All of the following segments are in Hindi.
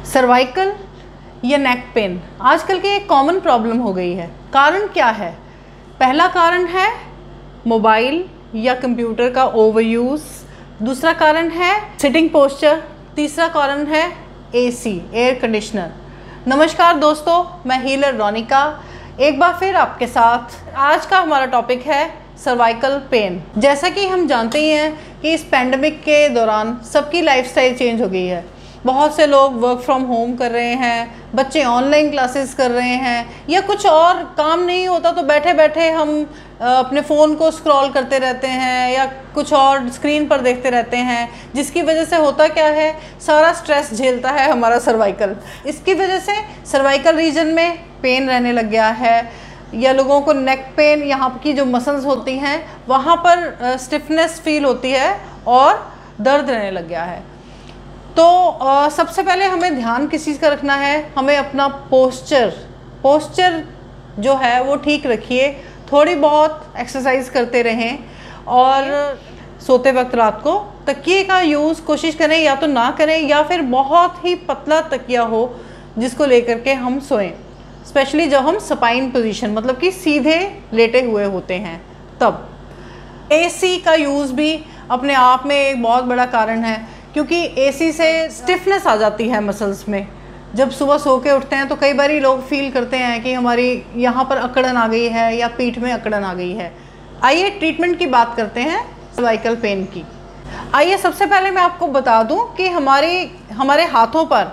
सर्वाइकल या नेक पेन आजकल की एक कॉमन प्रॉब्लम हो गई है। कारण क्या है? पहला कारण है मोबाइल या कंप्यूटर का ओवरयूज़, दूसरा कारण है सिटिंग पोस्चर, तीसरा कारण है एसी एयर कंडीशनर। नमस्कार दोस्तों, मैं हीलर रोनिका एक बार फिर आपके साथ। आज का हमारा टॉपिक है सर्वाइकल पेन। जैसा कि हम जानते ही हैं कि इस पैंडमिक के दौरान सबकी लाइफस्टाइल चेंज हो गई है। बहुत से लोग वर्क फ्रॉम होम कर रहे हैं, बच्चे ऑनलाइन क्लासेस कर रहे हैं, या कुछ और काम नहीं होता तो बैठे बैठे हम अपने फ़ोन को स्क्रॉल करते रहते हैं या कुछ और स्क्रीन पर देखते रहते हैं, जिसकी वजह से होता क्या है, सारा स्ट्रेस झेलता है हमारा सर्वाइकल। इसकी वजह से सर्वाइकल रीजन में पेन रहने लग गया है, या लोगों को नेक पेन, यहाँ की जो मसल्स होती हैं वहाँ पर स्टिफनेस फील होती है और दर्द रहने लग गया है। तो सबसे पहले हमें ध्यान किस चीज़ का रखना है, हमें अपना पोस्चर जो है वो ठीक रखिए, थोड़ी बहुत एक्सरसाइज करते रहें और सोते वक्त रात को तकिए का यूज़ कोशिश करें या तो ना करें, या फिर बहुत ही पतला तकिया हो जिसको लेकर के हम सोएं, स्पेशली जब हम सपाइन पोजीशन मतलब कि सीधे लेटे हुए होते हैं तब। एसी का यूज़ भी अपने आप में एक बहुत बड़ा कारण है, क्योंकि एसी से स्टिफनेस आ जाती है मसल्स में। जब सुबह सो के उठते हैं तो कई बार लोग फील करते हैं कि हमारी यहाँ पर अकड़न आ गई है या पीठ में अकड़न आ गई है। आइए ट्रीटमेंट की बात करते हैं सर्वाइकल पेन की। आइए सबसे पहले मैं आपको बता दूं कि हमारे हाथों पर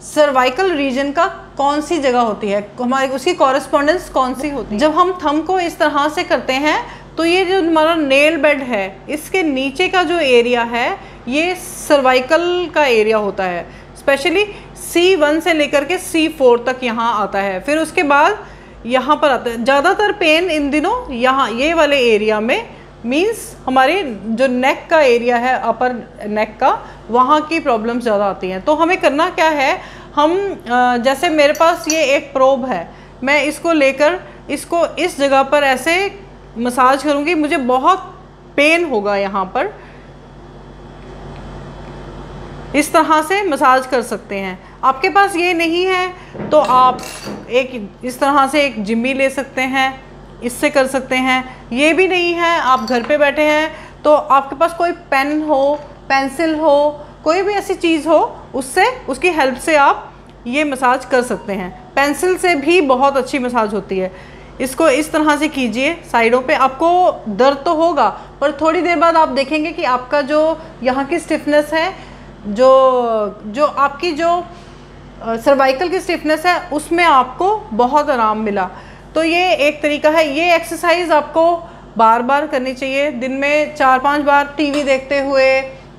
सर्वाइकल रीजन का कौन सी जगह होती है, हमारी उसकी कॉरेस्पॉन्डेंस कौन सी होती है। जब हम थंब को इस तरह से करते हैं तो ये जो हमारा नेल बेड है इसके नीचे का जो एरिया है ये सर्वाइकल का एरिया होता है। स्पेशली C1 से लेकर के C4 तक यहाँ आता है, फिर उसके बाद यहाँ पर आता है। ज़्यादातर पेन इन दिनों यहाँ ये वाले एरिया में, मीन्स हमारे जो नेक का एरिया है, अपर नेक का, वहाँ की प्रॉब्लम्स ज़्यादा आती हैं। तो हमें करना क्या है, हम जैसे मेरे पास ये एक प्रोब है, मैं इसको लेकर इसको इस जगह पर ऐसे मसाज करूँगी। मुझे बहुत पेन होगा यहाँ पर, इस तरह से मसाज कर सकते हैं। आपके पास ये नहीं है तो आप इस तरह से एक जिम्मी ले सकते हैं, इससे कर सकते हैं। ये भी नहीं है, आप घर पे बैठे हैं तो आपके पास कोई पेन हो, पेंसिल हो, कोई भी ऐसी चीज़ हो, उससे उसकी हेल्प से आप ये मसाज कर सकते हैं। पेंसिल से भी बहुत अच्छी मसाज होती है। इसको इस तरह से कीजिए साइडों पे। आपको दर्द तो होगा पर थोड़ी देर बाद आप देखेंगे कि आपका जो यहाँ की स्टिफनेस है, जो आपकी जो सर्वाइकल की स्टिफनेस है, उसमें आपको बहुत आराम मिला। तो ये एक तरीका है। ये एक्सरसाइज आपको बार बार करनी चाहिए, दिन में 4-5 बार। टीवी देखते हुए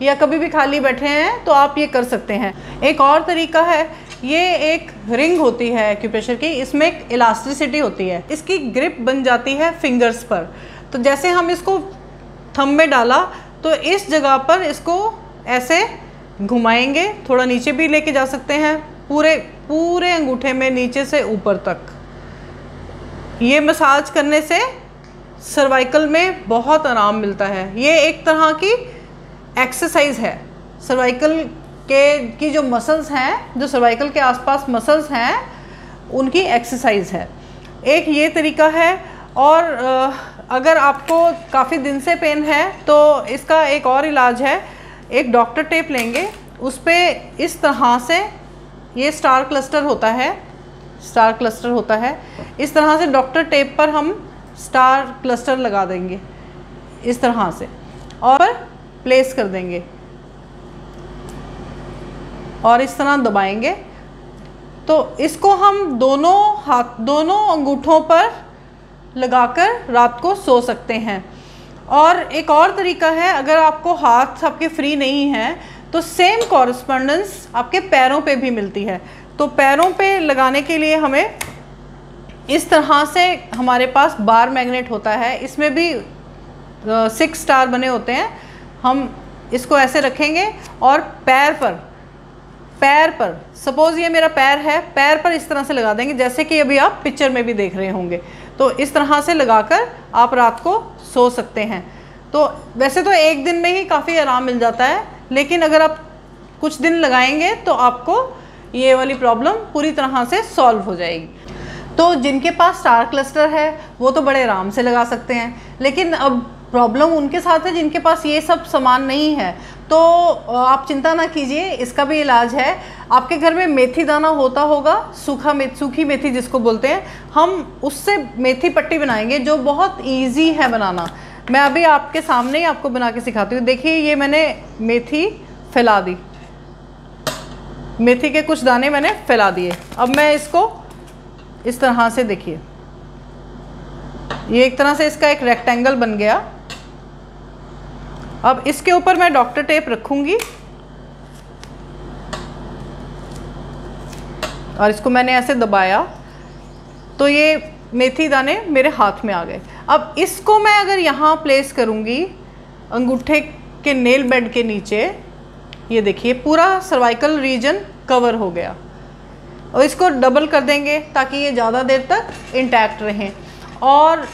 या कभी भी खाली बैठे हैं तो आप ये कर सकते हैं। एक और तरीका है, ये एक रिंग होती है एक्यूप्रेशर की, इसमें एक इलास्टिसिटी होती है, इसकी ग्रिप बन जाती है फिंगर्स पर। तो जैसे हम इसको थंब में डाला तो इस जगह पर इसको ऐसे घुमाएंगे, थोड़ा नीचे भी लेके जा सकते हैं, पूरे अंगूठे में नीचे से ऊपर तक। ये मसाज करने से सर्वाइकल में बहुत आराम मिलता है। ये एक तरह की एक्सरसाइज है। सर्वाइकल की जो मसल्स हैं, जो सर्वाइकल के आसपास मसल्स हैं, उनकी एक्सरसाइज है। एक ये तरीका है। और अगर आपको काफ़ी दिन से पेन है तो इसका एक और इलाज है। एक डॉक्टर टेप लेंगे, उस पर इस तरह से, ये स्टार क्लस्टर होता है, इस तरह से डॉक्टर टेप पर हम स्टार क्लस्टर लगा देंगे इस तरह से और प्लेस कर देंगे और इस तरह दबाएंगे। तो इसको हम दोनों अंगूठों पर लगाकर रात को सो सकते हैं। और एक और तरीका है, अगर आपको हाथ आपके फ्री नहीं हैं तो सेम कॉरेस्पॉन्डेंस आपके पैरों पे भी मिलती है। तो पैरों पे लगाने के लिए हमें इस तरह से, हमारे पास बार मैग्नेट होता है, इसमें भी 6 स्टार बने होते हैं। हम इसको ऐसे रखेंगे और पैर पर सपोज़ ये मेरा पैर है, पैर पर इस तरह से लगा देंगे, जैसे कि अभी आप पिक्चर में भी देख रहे होंगे। तो इस तरह से लगाकर आप रात को सो सकते हैं। तो वैसे तो एक दिन में ही काफ़ी आराम मिल जाता है, लेकिन अगर आप कुछ दिन लगाएंगे तो आपको ये वाली प्रॉब्लम पूरी तरह से सॉल्व हो जाएगी। तो जिनके पास स्टार क्लस्टर है वो तो बड़े आराम से लगा सकते हैं, लेकिन अब प्रॉब्लम उनके साथ है जिनके पास ये सब सामान नहीं है। तो आप चिंता ना कीजिए, इसका भी इलाज है। आपके घर में मेथी दाना होता होगा, सूखी मेथी जिसको बोलते हैं, हम उससे मेथी पट्टी बनाएंगे जो बहुत इजी है बनाना। मैं अभी आपके सामने ही आपको बना के सिखाती हूँ। देखिए ये मैंने मेथी फैला दी, मेथी के कुछ दाने मैंने फैला दिए। अब मैं इसको इस तरह से, देखिए ये एक तरह से इसका एक रेक्टेंगल बन गया। अब इसके ऊपर मैं डॉक्टर टेप रखूंगी और इसको मैंने ऐसे दबाया तो ये मेथी दाने मेरे हाथ में आ गए। अब इसको मैं अगर यहाँ प्लेस करूँगी अंगूठे के नेल बेड के नीचे, ये देखिए पूरा सर्वाइकल रीजन कवर हो गया। और इसको डबल कर देंगे ताकि ये ज़्यादा देर तक इंटैक्ट रहें। और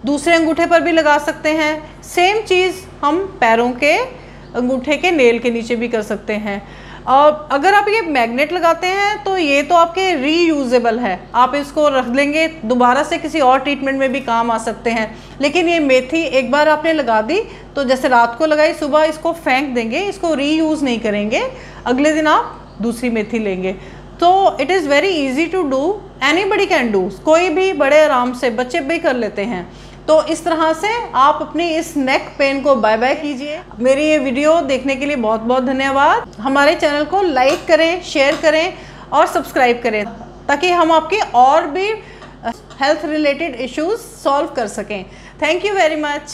दूसरे अंगूठे पर भी लगा सकते हैं। सेम चीज़ हम पैरों के अंगूठे के नेल के नीचे भी कर सकते हैं। और अगर आप ये मैग्नेट लगाते हैं तो ये तो आपके रीयूजेबल है, आप इसको रख लेंगे, दोबारा से किसी और ट्रीटमेंट में भी काम आ सकते हैं। लेकिन ये मेथी एक बार आपने लगा दी तो जैसे रात को लगाई, सुबह इसको फेंक देंगे, इसको रीयूज़ नहीं करेंगे, अगले दिन आप दूसरी मेथी लेंगे। तो it is very easy to do, anybody can do, कोई भी बड़े आराम से, बच्चे भी कर लेते हैं। तो इस तरह से आप अपनी इस नेक पेन को बाय बाय कीजिए। मेरी ये वीडियो देखने के लिए बहुत बहुत धन्यवाद। हमारे चैनल को लाइक करें, शेयर करें और सब्सक्राइब करें ताकि हम आपके और भी हेल्थ रिलेटेड इश्यूज सॉल्व कर सकें। Thank you very much.